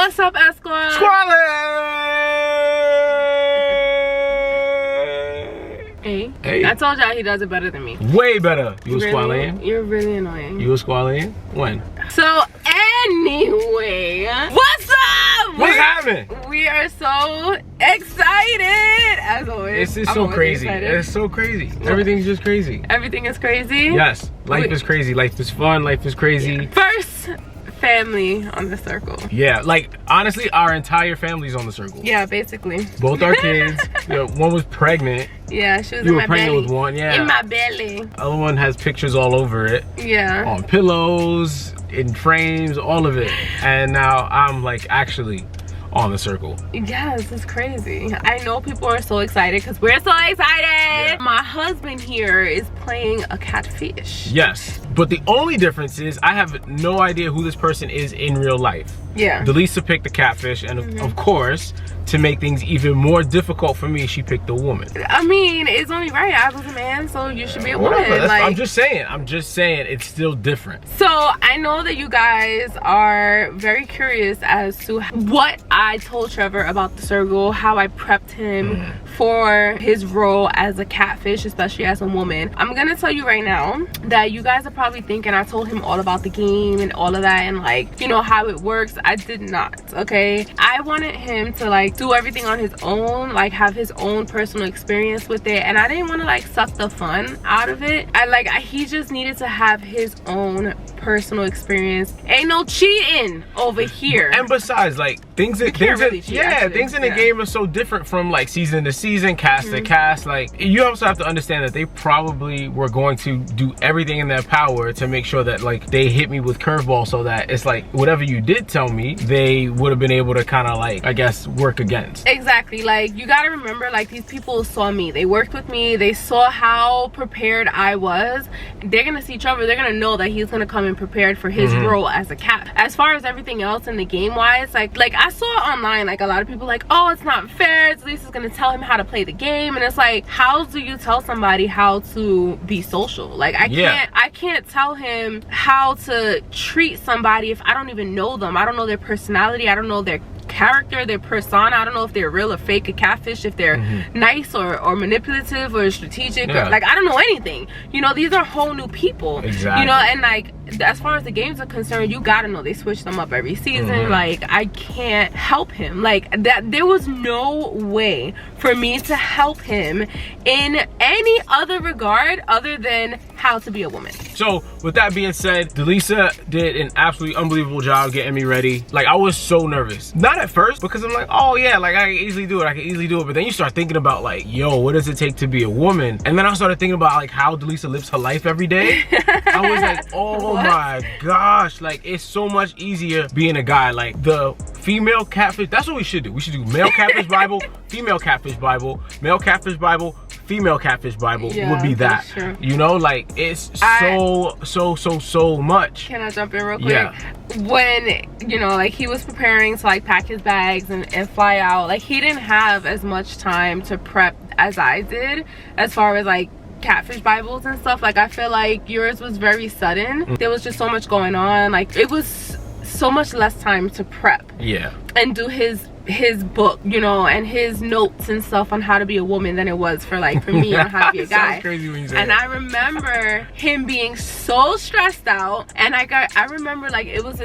What's up, Esquire? Squally! Hey. I told y'all he does it better than me. Way better. You was really? squalling? You're really annoying. You was squalling? When? So anyway, what's up? What's happening? We are so excited, as always. It's so crazy. Excited. It's so crazy. Everything's just crazy. Everything is crazy? Yes. Life is crazy. Life is fun. Life is crazy. Yeah. First family on the circle. Yeah, like honestly, our entire family's on the circle. Yeah, basically. Both our kids. One was pregnant. Yeah, she was you in were my pregnant belly. with one, yeah. In my belly. Other one has pictures all over it. Yeah. On pillows, in frames, all of it. And now I'm like actually on the circle. Yes, it's crazy. I know people are so excited because we're so excited. Yeah. My husband here is playing a catfish. Yes, but the only difference is I have no idea who this person is in real life. Yeah. Deleesa picked the catfish, and of course, to make things even more difficult for me, she picked a woman. I mean, it's only right. I was a man, so you should be a woman. Like, I'm just saying it's still different. So I know that you guys are very curious as to what I told Trevor about the circle, how I prepped him for his role as a catfish, especially as a woman. I'm gonna tell you right now that you guys are probably thinking I told him all about the game and all of that and like, you know, how it works. I did not, okay? I wanted him to like do everything on his own, like have his own personal experience with it, and I didn't want to like suck the fun out of it. He just needed to have his own personal experience. Ain't no cheating over here. And besides, like things in the game are so different from like season to season, cast to cast. Like you also have to understand that they probably were going to do everything in their power to make sure that like they hit me with curveball, so that it's like whatever you did tell me, they would have been able to kind of like, I guess, work against. Exactly. Like you gotta remember, like these people saw me, they worked with me, they saw how prepared I was. They're gonna see Trevor, they're gonna know that he's gonna come in prepared for his role as a cat. As far as everything else in the game wise, like I saw online, like a lot of people like, oh, it's not fair, Deleesa's gonna tell him how to play the game, and it's like, how do you tell somebody how to be social? Like I can't tell him how to treat somebody if I don't even know them. I don't know their personality, I don't know their character, their persona. I don't know if they're real or fake, a catfish, if they're nice or manipulative or strategic, or like I don't know anything. You know, these are whole new people. Exactly. You know, and like as far as the games are concerned, you gotta know they switch them up every season. Like I can't help him like that. There was no way for me to help him in any other regard other than how to be a woman. So with that being said, Deleesa did an absolutely unbelievable job getting me ready. Like I was so nervous, not at first, because I'm like, oh yeah, like I can easily do it, but then you start thinking about like, yo, what does it take to be a woman? And then I started thinking about like how Deleesa lives her life every day. I was like, oh my gosh, like it's so much easier being a guy. Like the female catfish, that's what we should do. We should do male catfish Bible, female catfish Bible, male catfish Bible, female catfish Bible, would be that. You know, like it's so much. Can I jump in real quick? Yeah. When, you know, like he was preparing to like pack his bags and fly out, like he didn't have as much time to prep as I did as far as like catfish Bibles and stuff. Like I feel like yours was very sudden. There was just so much going on. Like it was so much less time to prep. Yeah. And do his book, you know, and his notes and stuff on how to be a woman than it was for like for me on how to be a guy. Sounds crazy when you say and that. I remember him being so stressed out, and I remember like it was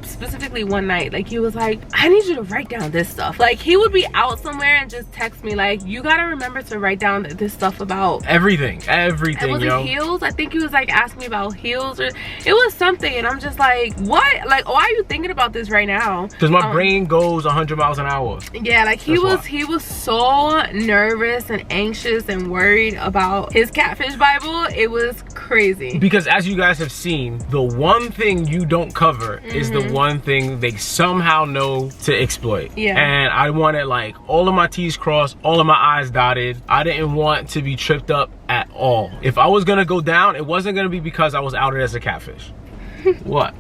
specifically one night, like he was like, I need you to write down this stuff. Like he would be out somewhere and just text me like, you gotta remember to write down this stuff about everything. Was it heels? I think he was like asking me about heels, or it was something, and I'm just like, what? Like, why are you thinking about this right now? Because my brain goes 100 miles an hour. Yeah, like he was so nervous and anxious and worried about his catfish Bible. It was crazy. Because as you guys have seen, the one thing you don't cover is the one thing they somehow know to exploit. Yeah. And I wanted like all of my T's crossed, all of my I's dotted. I didn't want to be tripped up at all. If I was gonna go down, it wasn't gonna be because I was outed as a catfish. What?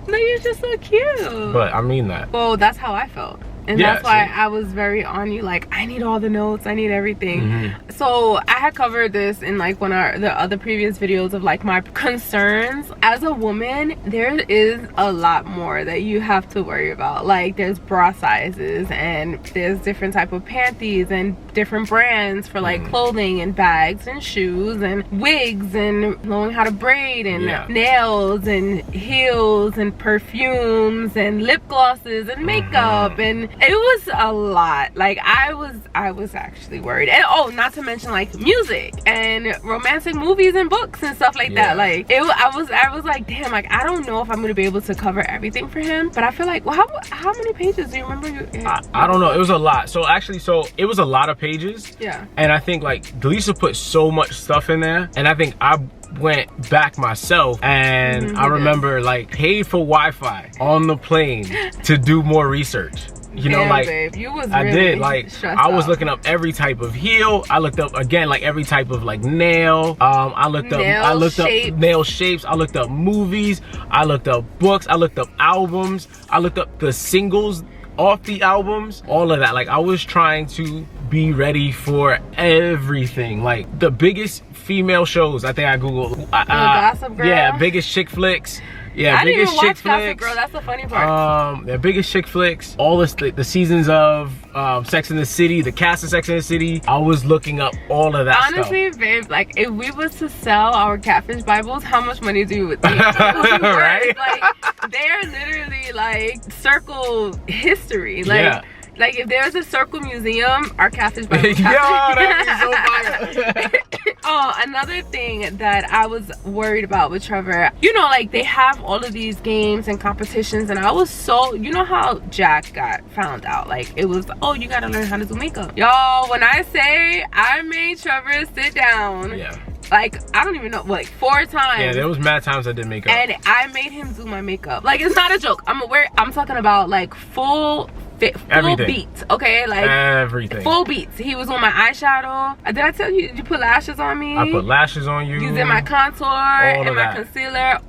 No, you're just so cute. But I mean that. Well, that's how I felt. And that's why I was very on you, like, I need all the notes, I need everything. So I had covered this in like one of the other previous videos of like my concerns. As a woman, there is a lot more that you have to worry about. Like, there's bra sizes, and there's different type of panties and different brands for like clothing and bags and shoes and wigs and knowing how to braid and nails and heels and perfumes and lip glosses and makeup, and it was a lot. Like, I was actually worried. And oh, not to mention like music and romantic movies and books and stuff like that. Like, I was like, damn, like, I don't know if I'm gonna be able to cover everything for him. But I feel like, well, how many pages do you remember? I don't know. It was a lot. So actually, it was a lot of pages. Yeah. And I think like Deleesa put so much stuff in there, and I think I went back myself, and I remember like paid for Wi-Fi on the plane to do more research. You know, like, babe, you was I really did, like, I was looking up every type of heel. I looked up, again, like every type of like nail. I looked up nail shapes. I looked up movies. I looked up books. I looked up albums. I looked up the singles off the albums, all of that. Like, I was trying to be ready for everything. Like, the biggest female shows, I think I googled. Gossip Girl. Yeah, biggest chick flicks. Yeah, I biggest didn't even chick watch Gossip flicks. Girl. That's the funny part. The biggest chick flicks, all the seasons of Sex and the City, the cast of Sex and the City. I was looking up all of that Honestly, babe, like, if we was to sell our Catfish Bibles, how much money do you would think? Right? Like, they are literally like circle history. Like, like, if there's a circle museum, our Catfish Bibles. Yo, that would be so fire. Oh, another thing that I was worried about with Trevor, you know, like, they have all of these games and competitions, and I was so, you know how Jack got found out, like, it was, oh, you gotta learn how to do makeup. Y'all, when I say I made Trevor sit down, like, I don't even know, like 4 times. Yeah, there was mad times I did makeup, and I made him do my makeup. Like, it's not a joke. I'm talking about like full beats, okay? Like, everything. Full beats. He was on my eyeshadow. Did I tell you, did you put lashes on me? I put lashes on you. You did my contour and my concealer.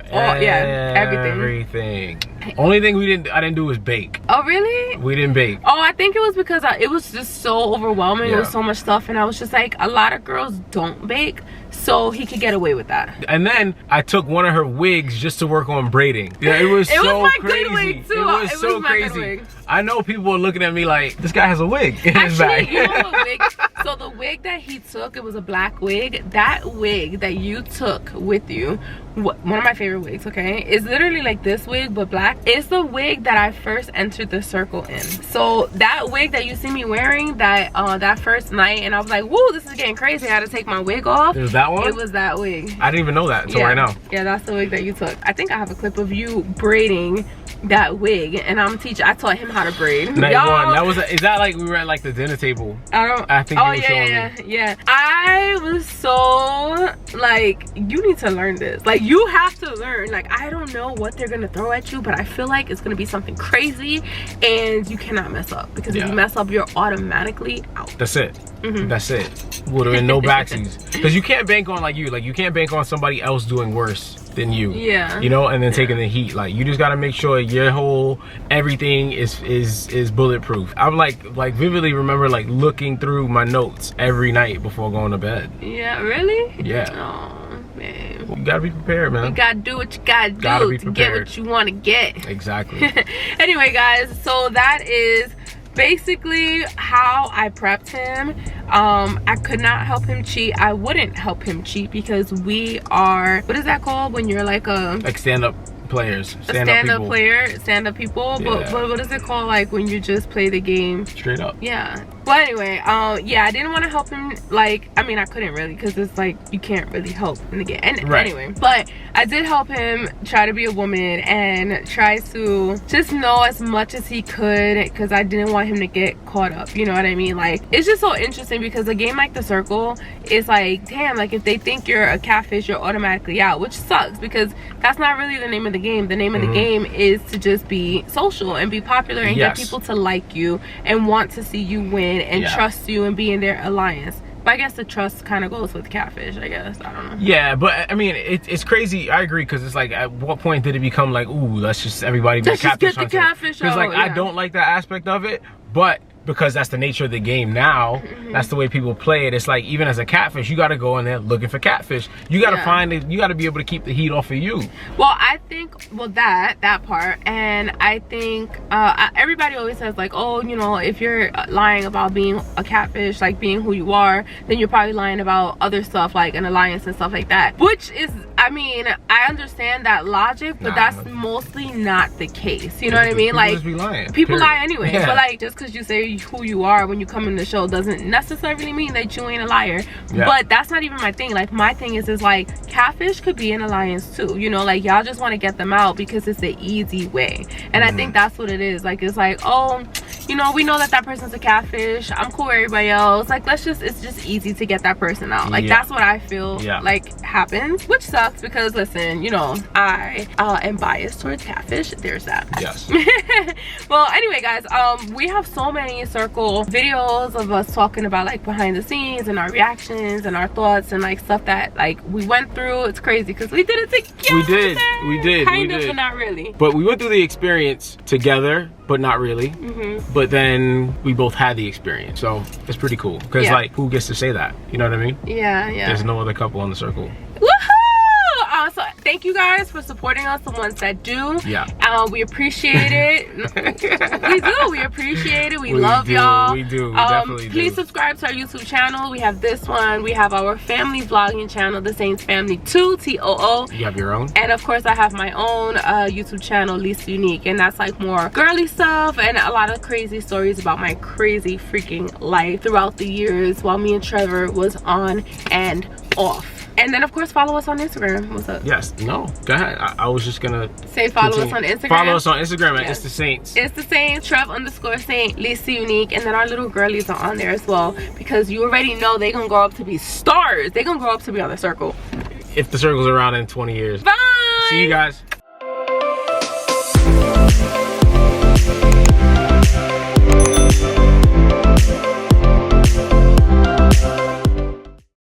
Everything. Only thing I didn't do was bake. Oh, really? We didn't bake. Oh, I think it was because it was just so overwhelming. It was so much stuff, and I was just like, a lot of girls don't bake, so he could get away with that. And then I took one of her wigs just to work on braiding. Yeah, it was so my crazy. Good wig too. It was so crazy. I know people are looking at me like, this guy has a wig in his bag. You know what wig? So the wig that he took, it was a black wig. That wig that you took with you, one of my favorite wigs, okay, is literally like this wig but black. It's the wig that I first entered the circle in. So that wig that you see me wearing that first night, and I was like, woo, this is getting crazy, I had to take my wig off. It was that one? It was that wig. I didn't even know that until right now. Yeah, that's the wig that you took. I think I have a clip of you braiding that wig, and I taught him how to braid. Night one. That was is that like we were at like the dinner table? I think you were showing me. Yeah. I was so like, you need to learn this. Like, you have to learn. Like, I don't know what they're gonna throw at you, but I feel like it's gonna be something crazy, and you cannot mess up, because if you mess up, you're automatically out. That's it. That's it. Would have been no backsies, because you can't bank on you can't bank on somebody else doing worse than you. You know, and then taking the heat. Like, you just gotta make sure your whole everything is bulletproof. I would like vividly remember like looking through my notes every night before going to bed. Yeah, really? Yeah. Oh, man. You gotta be prepared, man. You gotta do what you gotta do to get what you want to get. Exactly. Anyway, guys, so that is basically how I prepped him. I could not help him cheat. I wouldn't help him cheat, because we are, what is that called when you're like stand-up players, stand-up people. But what is it called, like when you just play the game straight up? Yeah. Well, anyway, yeah, I didn't want to help him. Like, I mean, I couldn't really, because it's like you can't really help in the game. And anyway, but I did help him try to be a woman and try to just know as much as he could, because I didn't want him to get caught up. You know what I mean? Like, it's just so interesting, because a game like The Circle is like, damn, like if they think you're a catfish, you're automatically out, which sucks, because that's not really the name of the game. The name of the game is to just be social and be popular and get people to like you and want to see you win and trust you and be in their alliance. But I guess the trust kind of goes with catfish, I guess. I don't know. Yeah, but I mean, it's crazy. I agree, because it's like, at what point did it become like, ooh, let's just everybody be a catfish hunter? Because like, I don't like that aspect of it, but because that's the nature of the game now, that's the way people play it. It's like, even as a catfish, you got to go in there looking for catfish. You got to find it. You got to be able to keep the heat off of you. Well, I think, well, that part, and I think everybody always says like, oh, you know, if you're lying about being a catfish, like being who you are, then you're probably lying about other stuff like an alliance and stuff like that, which is, I mean, I understand that logic, but that's mostly not the case. You know what I mean? Like, just be lying. People lie anyway. But like, just because you say who you are when you come in the show doesn't necessarily mean that you ain't a liar. But that's not even my thing. Like, my thing is like, catfish could be an alliance too, you know, like y'all just want to get them out because it's the easy way. And I think that's what it is. Like, it's like, oh, you know, we know that person's a catfish, I'm cool with everybody else, like, let's just, it's just easy to get that person out. Like, that's what I feel like happens, which sucks because, listen, you know, I am biased towards catfish. There's that. Yes. Well, anyway, guys, we have so many circle videos of us talking about like behind the scenes and our reactions and our thoughts and like stuff that like we went through. It's crazy because we did it together. We did kind of, but not really. But we went through the experience together, but not really. But then we both had the experience, so it's pretty cool because like, who gets to say that? You know what I mean? Yeah. There's no other couple on the circle. So thank you guys for supporting us, the ones that do. We appreciate it. We appreciate it. We love y'all. We do. We definitely please subscribe to our YouTube channel. We have this one. We have our family vlogging channel, The Saints Family 2, TOO. You have your own? And of course I have my own YouTube channel, Leesa Unique, and that's like more girly stuff and a lot of crazy stories about my crazy freaking life throughout the years while me and Trevor was on and off. And then of course follow us on Instagram. What's up? Yes. No. Go ahead. I was just gonna say follow us on Instagram. Follow us on Instagram at It's the Saints. It's the Saints, Trev_Saint, Leesa Unique, and then our little girlies are on there as well because you already know they're gonna grow up to be stars. They're gonna grow up to be on the circle. If the circle's around in 20 years. Bye. See you guys.